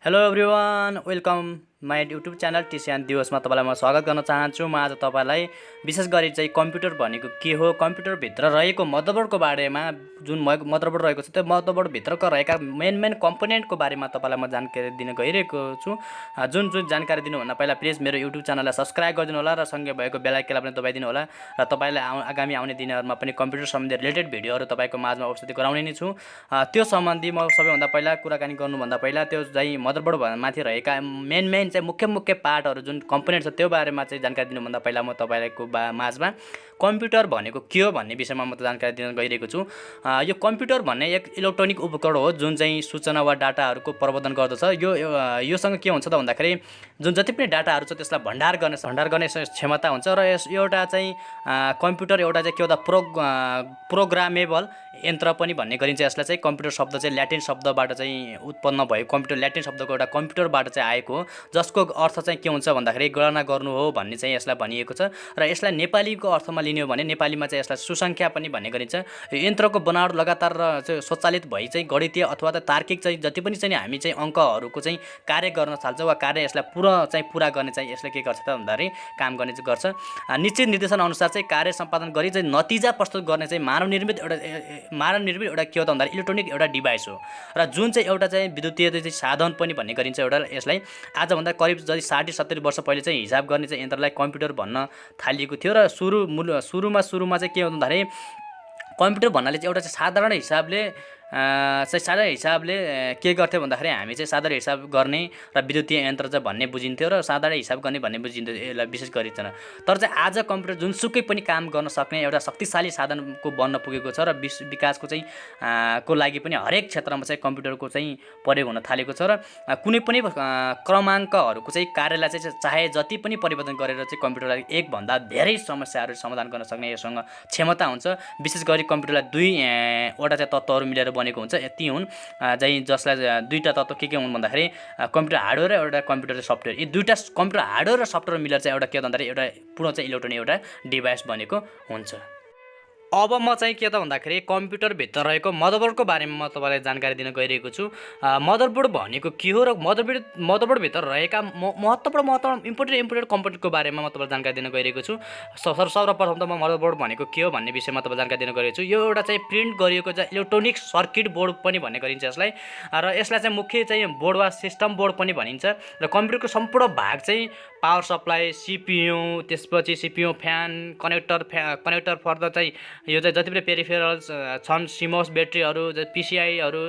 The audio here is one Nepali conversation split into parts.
Hello everyone, welcome my YouTube channel TCN DIWAS मा तपाईलाई म स्वागत गर्न चाहन्छु। म आज तपाईलाई विशेष गरी चाहिँ कम्प्युटर भनेको के हो, कम्प्युटर भित्र रहेको मदरबोर्डको बारेमा, जुन मदरबोर्ड रहेको छ त्यो मदरबोर्ड भित्रका रहेका मेन कम्पोनेन्टको बारेमा तपाईलाई म जानकारी दिन गइरहेको छु। जुन जानकारी दिनुभन्दा पहिला प्लिज मेरो युट्युब च्यानललाई सब्स्क्राइब गरिदिनु होला र सँगै भएको बेल आइकनलाई पनि दबाइदिनु होला र तपाईलाई आगामी आउने दिनहरुमा पनि कम्प्युटर सम्बन्धी रिलेटेड भिडियोहरु तपाईको माझमा उपस्थित गराउने नै छु। त्यो सम्बन्धी म सबैभन्दा पहिला कुराकानी गर्नुभन्दा पहिला त्यो चाहिँ मदरबोर्ड माथि रहेका मेन चाहिँ मुख्य पार्टहरु जुन कम्पोनेन्ट छ त्यो बारेमा चाहिँ जानकारी दिनुभन्दा पहिला म तपाईको माझमा कम्प्युटर भनेको के हो भन्ने विषयमा म जानकारी दिन गइरहेको छु। यो कम्प्युटर भन्ने एक इलेक्ट्रोनिक उपकरण हो जुन चाहिँ सूचना वा डाटाहरुको प्रबन्धन गर्दछ। योसँग के हुन्छ त भन्दाखेरि जुन जति पनि डाटाहरु छ त्यसलाई भण्डार गर्ने क्षमता हुन्छ र एउटा चाहिँ कम्प्युटर एउटा चाहिँ के हो त प्रोग्रामेबल यन्त्र पनि भन्ने गरिन्छ। यसलाई चाहिँ कम्प्युटर शब्द चाहिँ ल्याटिन शब्दबाट चाहिँ उत्पन्न भयो। कम्प्युटर ल्याटिन शब्दको एउटा कम्प्युटरबाट चाहिँ आएको हो, जसको अर्थ चाहिँ के हुन्छ भन्दाखेरि गणना गर्नु हो भन्ने चाहिँ यसलाई भनिएको छ। र यसलाई नेपालीको अर्थमा लिने हो भने नेपालीमा चाहिँ यसलाई सुसंख्या पनि भन्ने गरिन्छ। यो यन्त्रको बनावट लगातार र चाहिँ स्वचालित भई चाहिँ गणितीय अथवा त तार्किक चाहिँ जति पनि चाहिँ हामी चाहिँ अङ्कहरुको चाहिँ कार्य गर्न थाल्छ वा कार्य यसलाई पूरा गर्ने चाहिँ यसले के गर्छ त भन्दाखेरि काम गर्ने चाहिँ गर्छ। निश्चित निर्देशन अनुसार चाहिँ कार्य सम्पादन गरी चाहिँ नतिजा प्रस्तुत गर्ने चाहिँ मानव निर्मित एउटा के हो त भन्दाखेरि इलेक्ट्रोनिक एउटा डिभाइस हो र जुन चाहिँ एउटा चाहिँ विद्युतीय चाहिँ साधन पनि भन्ने गरिन्छ। एउटा यसलाई आजभन्दा करिब जति 60-70 वर्ष पहिले चाहिँ हिसाब गर्ने चाहिँ यन्त्रलाई कम्प्युटर भन्न थालिएको थियो र सुरुमा चाहिँ के हो भन्दाखेरि कम्प्युटर भन्नाले चाहिँ एउटा चाहिँ साधारण हिसाबले के गर्थ्यो भन्दाखेरि हामी चाहिँ साधारण हिसाब गर्ने र विद्युतीय यन्त्र चाहिँ भन्ने बुझिन्थ्यो र साधारण हिसाब गर्ने भन्ने बुझिन्थ्यो। यसलाई विशेष गरी चाहिँ तर चाहिँ आज कम्प्युटर जुनसुकै पनि काम गर्न सक्ने एउटा शक्तिशाली साधनको बन्न पुगेको छ र विकासको चाहिँ को लागि पनि हरेक क्षेत्रमा चाहिँ कम्प्युटरको चाहिँ प्रयोग हुन थालेको छ र कुनै पनि क्रमाङ्कहरुको चाहिँ कार्यलाई चाहिँ चाहे जति पनि परिवर्तन गरेर चाहिँ कम्प्युटरलाई एक भन्दा धेरै समस्याहरु समाधान गर्न सक्ने योसँग क्षमता हुन्छ। विशेष गरी कम्प्युटरलाई दुईवटा चाहिँ तत्त्वहरु मिलेर बनेको हुन्छ। यति हुन् चाहिँ जसलाई दुईटा तत्त्व के हुन् भन्दाखेरि कम्प्युटर हार्डवेयर र एउटा कम्प्युटर सफ्टवेयर। यी दुईटा कम्प्युटर हार्डवेयर र सफ्टवेयर मिलेर चाहिँ एउटा के भन्दाखेरि एउटा पूर्ण चाहिँ इलेक्ट्रोनिक एउटा डिभाइस बनेको हुन्छ। अब म चाहिँ के त भन्दाखेरि कम्प्युटर भित्र रहेको मदरबोर्डको बारेमा म तपाईलाई जानकारी दिन गइरहेको छु। मदरबोर्ड भनेको के हो र मदरबोर्ड भित्र रहेका महत्त्वपूर्ण इम्पोर्टेन्ट कम्पोनेन्टको बारेमा म तपाईलाई जानकारी दिन गइरहेको छु। सर्वप्रथम त म मदरबोर्ड भनेको के हो भन्ने विषयमा तपाईलाई जानकारी दिन गइरहेको छु। यो एउटा चाहिँ प्रिन्ट गरिएको चाहिँ इलेक्ट्रोनिक सर्किट बोर्ड पनि भन्ने गरिन्छ यसलाई र यसलाई चाहिँ मुख्य चाहिँ बोर्ड वा सिस्टम बोर्ड पनि भनिन्छ। र कम्प्युटरको सम्पूर्ण भाग चाहिँ पावर सप्लाई, CPU, त्यसपछि CPU फ्यान, कनेक्टर फर्दर चाहिँ यो चाहिँ जति पनि पेरिफेरल्स छन्, सिमोस ब्याट्रीहरु, PCIहरु,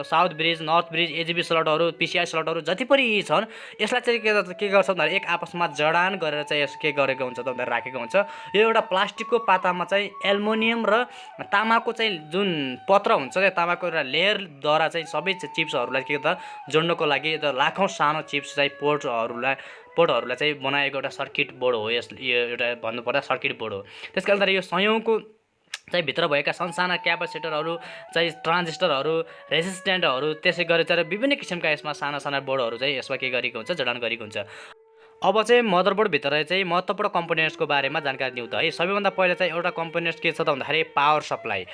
south bridge, north bridge, AGB स्लटहरु, PCI स्लटहरु जति पनि छन् यसलाई चाहिँ के गर्छ भन्दा एक आपसमा जडान गरेर चाहिँ यस के गरेको हुन्छ त भन्दा राखेको हुन्छ। यो एउटा प्लास्टिकको पातामा चाहिँ एल्युमिनियम र तामाको चाहिँ जुन पत्र हुन्छ त्यो तामाको एउटा लेयरद्वारा चाहिँ सबै चिप्सहरुलाई के त जोड्नको लागि लाखौं सानो चिप्स चाहिँ पोर्टहरुलाई चाहिँ बनाएको एउटा सर्किट बोर्ड हो। यो एउटा भन्नुपर्दा सर्किट बोर्ड हो। त्यसकारण यो संयोगको चाहिँ भित्र भएका साना क्यापेसिटरहरु चाहिँ ट्रान्जिस्टरहरु, रेजिस्टेन्टहरु, त्यसै गरी चाहिँ विभिन्न किसिमका यसमा साना बोर्डहरु चाहिँ यसमा के गरेको हुन्छ जडान गरेको हुन्छ। अब चाहिँ मदरबोर्ड भित्र चाहिँ महत्त्वपूर्ण कम्पोनेन्ट्सको बारेमा जानकारी दिउँ त है। सबैभन्दा पहिला चाहिँ एउटा कम्पोनेन्ट्स के छ त भन्दाखेरि पावर सप्लाई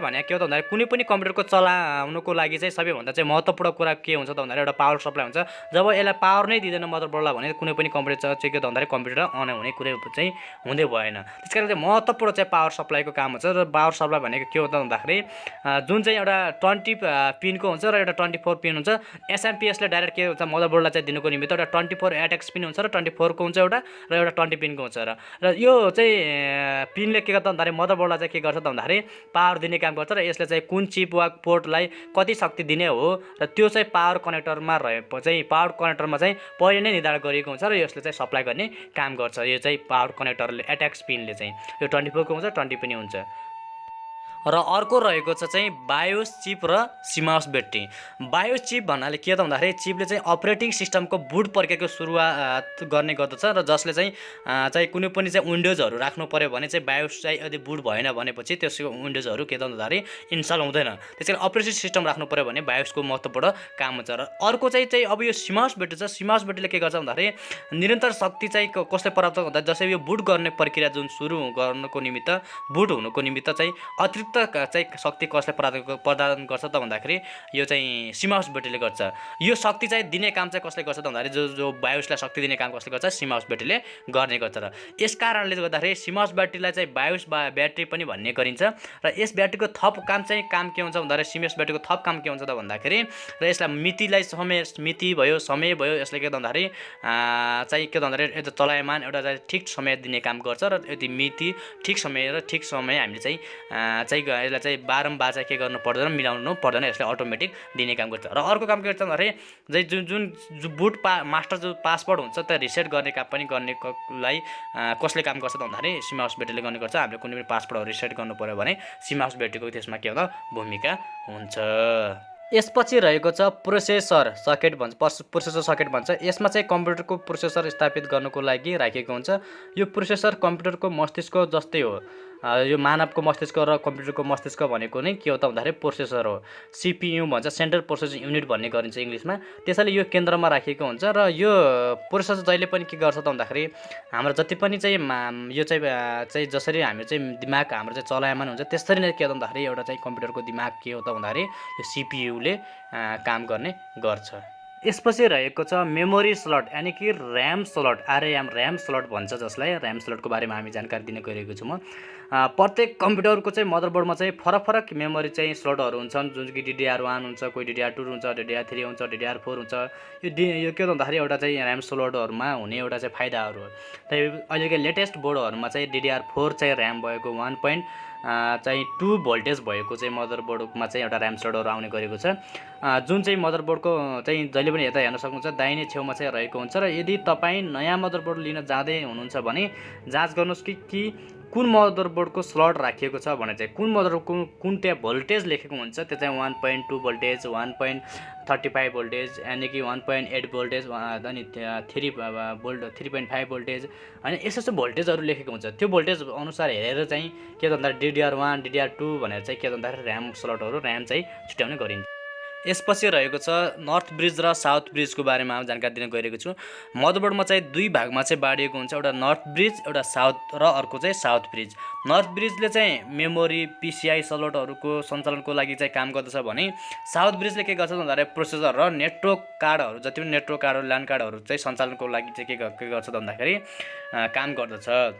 भने के हो त भन्दाखेरि कुनै पनि कम्प्युटरको चलाउनुको लागि चाहिँ सबैभन्दा चाहिँ महत्त्वपूर्ण कुरा के हुन्छ त भन्दाखेरि एउटा पावर सप्लाई हुन्छ। जब यसलाई पावर नै दिदैन मदरबोर्डलाई भने कुनै पनि कम्प्युटर चाहिँ के त भन्दाखेरि कम्प्युटर अन हुने कुरै चाहिँ हुँदै भएन। त्यसकारण चाहिँ महत्त्वपूर्ण चाहिँ पावर सप्लाईको काम हुन्छ। र पावर सप्लाई भनेको के हो त भन्दाखेरि जुन चाहिँ एउटा 20 पिनको हुन्छ र एउटा 24 पिन हुन्छ। SMPSले डाइरेक्ट के हुन्छ मदरबोर्डलाई चाहिँ दिनुको निमित्त एउटा 24 पिन हुन्छ र 24 को हुन्छ एउटा र एउटा 20 पिनको हुन्छ र यो चाहिँ पिनले के गर्छ भन्दाखेरि मदरबोर्डलाई चाहिँ के गर्छ त भन्दाखेरि पावर दिने काम गर्छ र यसले चाहिँ कुन चिप वा पोर्टलाई कति शक्ति दिने हो र त्यो चाहिँ पावर कनेक्टरमा पहिले नै निर्धारण गरिएको हुन्छ र यसले चाहिँ सप्लाई गर्ने काम गर्छ। यो चाहिँ पावर कनेक्टरले एटेक्स पिनले चाहिँ यो 24 को हुन्छ 20 पनि हुन्छ। र अर्को रहेको छ चाहिँ बायोस चिप र सिमोस ब्याट्री। बायोस चिप भन्नाले के त भन्दाखेरि चिपले चाहिँ अपरेटिङ सिस्टमको बुट प्रक्रियाको सुरुवात गर्ने गर्दछ र जसले चाहिँ कुनै पनि चाहिँ विन्डोजहरु राख्नु पर्यो भने चाहिँ बायोस चाहिँ यदि बुट भएन भनेपछि त्यसको विन्डोजहरु के त भन्दाखेरि इन्स्टल हुँदैन। त्यसैले अपरेटिङ सिस्टम राख्नु पर्यो भने बायोसको महत्त्वपूर्ण काम हुन्छ। र अर्को चाहिँ अब यो सिमोस ब्याट्री छ। सिमोस ब्याट्रीले के गर्छ भन्दाखेरि निरन्तर शक्ति चाहिँ कसले प्राप्त गर्दा जसै यो बुट गर्ने प्रक्रिया जुन सुरु गर्नको निमित्त बुट हुनुको निमित्त चाहिँ अतिरिक्त अतिरिक्त चाहिँ शक्ति कसले प्रदान गर्छ त भन्दाखेरि यो चाहिँ सीमा हाउस ब्याट्रीले गर्छ। यो शक्ति चाहिँ दिने काम चाहिँ कसले गर्छ त भन्दाखेरि जो बायोसलाई शक्ति दिने काम कसले गर्छ, सीमा हाउस ब्याट्रीले गर्ने गर्छ। र यस कारणले गर्दाखेरि सीमा हाउस ब्याट्रीलाई चाहिँ बायोस ब्याट्री पनि भन्ने गरिन्छ। र यस ब्याट्रीको थप काम के हुन्छ भन्दाखेरि सीमा हाउस ब्याट्रीको थप काम के हुन्छ त भन्दाखेरि र यसलाई मिति भयो, समय भयो, यसले के भन्दाखेरि चाहिँ के भन्दाखेरि एउटा चलायमान एउटा चाहिँ ठिक समय दिने काम गर्छ। र यदि मिति ठिक समय हामीले चाहिँ यसलाई चाहिँ बारम्बार चाहिँ के गर्नु पर्दैन, मिलाउनु पर्दैन, यसले अटोमेटिक दिने काम गर्छ। र अर्को काम के गर्छ भन्दाखेरि जुन मास्टर जो पासवर्ड हुन्छ त्यो रिसेट गर्ने काम पनि गर्नेलाई कसले काम गर्छ त भन्दाखेरि सीमा हाउस ब्याट्रीले गर्ने गर्छ। हामीले कुनै पनि पासवर्डहरू रिसेट गर्नु पर्यो भने सीमा हाउस ब्याट्रीको त्यसमा के हुन्छ भूमिका हुन्छ। यसपछि रहेको छ प्रोसेसर सर्किट भन्छ। यसमा चाहिँ कम्प्युटरको प्रोसेसर स्थापित गर्नको लागि राखिएको हुन्छ। यो प्रोसेसर कम्प्युटरको मस्तिष्क जस्तै हो। यो मानवको मस्तिष्क र कम्प्युटरको मस्तिष्क भनेको नै के हो त भन्दाखेरि प्रोसेसर हो। CPU भन्छ, सेन्ट्रल प्रोसेसिङ युनिट भन्ने गरिन्छ इङ्ग्लिसमा। त्यसैले यो केन्द्रमा राखिएको हुन्छ। र यो प्रोसेसर जहिले पनि के गर्छ त भन्दाखेरि हाम्रो जति पनि चाहिँ यो चाहिँ जसरी हाम्रो चाहिँ दिमाग हाम्रो चाहिँ चलायमान हुन्छ त्यसरी नै के हो त भन्दाखेरि एउटा चाहिँ कम्प्युटरको दिमाग के हो त भन्दाखेरि यो CPUले काम गर्ने गर्छ। यसपछि रहेको छ मेमोरी स्लट यानी कि ऱ्याम स्लट, ऱ्याम स्लट भन्छ जसलाई। ऱ्याम स्लटको बारेमा हामी जानकारी दिने गइरहेको छु म। प्रत्येक कम्प्युटरको चाहिँ मदरबोर्डमा चाहिँ फरक मेमोरी चाहिँ स्लटहरू हुन्छन्, जुन कि DDR1 हुन्छ, कोही DDR2 हुन्छ, DDR3 हुन्छ, DDR4 हुन्छ। यो के भन्दाखेरि एउटा चाहिँ ऱ्याम स्लटहरूमा हुने एउटा चाहिँ फाइदाहरू हो। अहिलेको लेटेस्ट बोर्डहरूमा चाहिँ DDR4 चाहिँ ऱ्याम भएको 1.2 भोल्टेज भएको चाहिँ मदरबोर्डमा चाहिँ एउटा ऱ्याम स्लटहरू आउने गरेको छ। जुन चाहिँ मदरबोर्डको चाहिँ जहिले पनि यता हेर्न सक्नुहुन्छ दाहिने छेउमा चाहिँ रहेको हुन्छ। र यदि तपाईँ नयाँ मदरबोर्ड लिन जाँदै हुनुहुन्छ भने जाँच गर्नुहोस् कि कुन मदरबोर्डको स्लट राखिएको छ भने चाहिँ कुन मदरबोर्डको कुन त्यहाँ भोल्टेज लेखेको हुन्छ त्यो चाहिँ 1.2 भोल्टेज, 1.35 भोल्टेज यानि कि 1.8 भोल्टेज, अनि 3.5 भोल्टेज, अनि यस्तो भोल्टेजहरू लेखेको हुन्छ। त्यो भोल्टेज अनुसार हेरेर चाहिँ के भन्दा DDR1 DDR2 भनेर चाहिँ के भन्दाखेरि ऱ्याम चाहिँ छुट्याउने गरिन्छ। यसपछि रहेको छ नर्थ ब्रिज र साउथ ब्रिजको बारेमा जानकारी दिन गइरहेको छु। मदरबोर्डमा चाहिँ दुई भागमा चाहिँ बाँडिएको हुन्छ, एउटा नर्थ ब्रिज एउटा साउथ र अर्को चाहिँ साउथ ब्रिज। नर्थ ब्रिजले चाहिँ मेमोरी PCI स्लटहरूको सञ्चालनको लागि चाहिँ काम गर्दछ भने साउथ ब्रिजले के गर्छ भन्दाखेरि प्रोसेसर र नेटवर्क कार्डहरू जति पनि नेटवर्क कार्डहरू LAN कार्डहरू चाहिँ सञ्चालनको लागि चाहिँ के गर्छ भन्दाखेरि काम गर्दछ।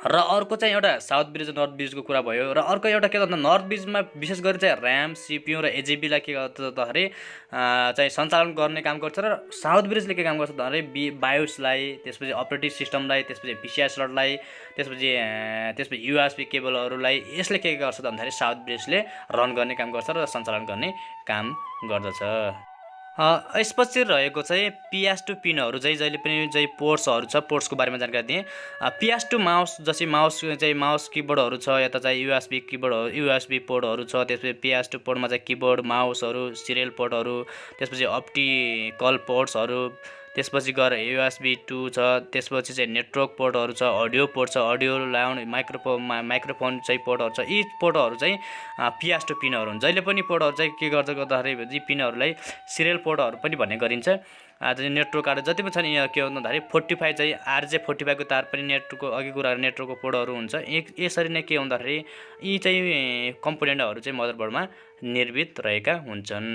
र अर्को चाहिँ एउटा साउथ ब्रिज नर्थ ब्रिजको कुरा भयो। र अर्को एउटा के भन्दा नर्थ ब्रिजमा विशेष गरी चाहिँ ऱ्याम CPU र AGBलाई के गर्छ भन्दाखेरि चाहिँ सञ्चालन गर्ने काम गर्छ। र साउथ ब्रिजले के काम गर्छ भन्दाखेरि बायोसलाई, त्यसपछि अपरेटिङ सिस्टमलाई, त्यसपछि PCI स्लटलाई, त्यसपछि USB केबलहरूलाई यसले के गर्छ भन्दाखेरि साउथ ब्रिजले रन गर्ने काम गर्छ र सञ्चालन गर्ने काम गर्दछ। यसपछि रहेको चाहिँ PS2 पिनहरू जहिले पनि चाहिँ पोर्ट्सहरू छ, पोर्ट्सको बारेमा जानकारी दिएँ। PS2 माउस जस्तै माउस किबोर्डहरू छ, यता चाहिँ USB पोर्टहरू छ। त्यसपछि PS2 पोर्टमा चाहिँ किबोर्ड, माउसहरू, सिरियल पोर्टहरू, त्यसपछि अप्टिकल पोर्ट्सहरू, त्यसपछि गएर USB 2 छ, त्यसपछि चाहिँ नेटवर्क पोर्टहरू छ, अडियो पोर्ट छ, अडियो लाउने माइक्रोफोन चाहिँ पोर्टहरू छ। यी पोर्टहरू चाहिँ PS2 पिनहरू हुन्। जहिले पनि पोर्टहरू चाहिँ के गर्छ गर्दाखेरि यी पिनहरूलाई सिरियल पोर्टहरू पनि भन्ने गरिन्छ। नेटवर्क कार्ड जति पनि छन् यहाँ के भन्दाखेरि 45 चाहिँ RJ45 को तार पनि नेटवर्कको अघि कुरा नेटवर्कको पोर्टहरू हुन्छ। यसरी नै के भन्दाखेरि यी चाहिँ कम्पोनेन्टहरू चाहिँ मदरबोर्डमा निर्मित रहेका हुन्छन्।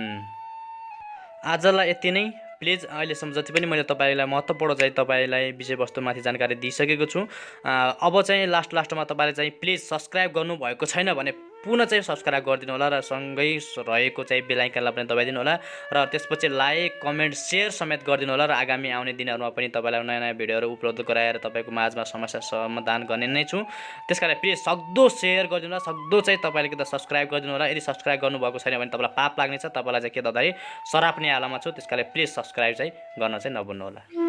आजलाई यति नै। प्लिज अहिलेसम्म जति पनि मैले तपाईँलाई महत्त्वपूर्ण चाहिँ तपाईँलाई विषयवस्तुमाथि जानकारी दिइसकेको छु। अब चाहिँ लास्टमा तपाईँले चाहिँ प्लिज सब्सक्राइब गर्नुभएको छैन भने पुनः चाहिँ सब्सक्राइब गरिदिनु होला र सँगै रहेको चाहिँ बेल आइकनलाई पनि दबाइदिनु होला र त्यसपछि लाइक, कमेन्ट, सेयर समेत गरिदिनु होला। र आगामी आउने दिनहरूमा पनि तपाईँलाई नयाँ भिडियोहरू उपलब्ध गराएर तपाईँको माझमा समस्या समाधान गर्ने नै छु। त्यसकारण प्लिज सक्दो सेयर गरिदिनु होला, सक्दो चाहिँ तपाईँले के त सब्सक्राइब गरिदिनु होला। यदि सब्सक्राइब गर्नुभएको छैन भने तपाईँलाई पाप लाग्नेछ, तपाईँलाई चाहिँ के भन्दाखेरि सराप्ने हालमा छु। त्यसकारण प्लिज सब्सक्राइब चाहिँ गर्न चाहिँ नभुल्नु होला।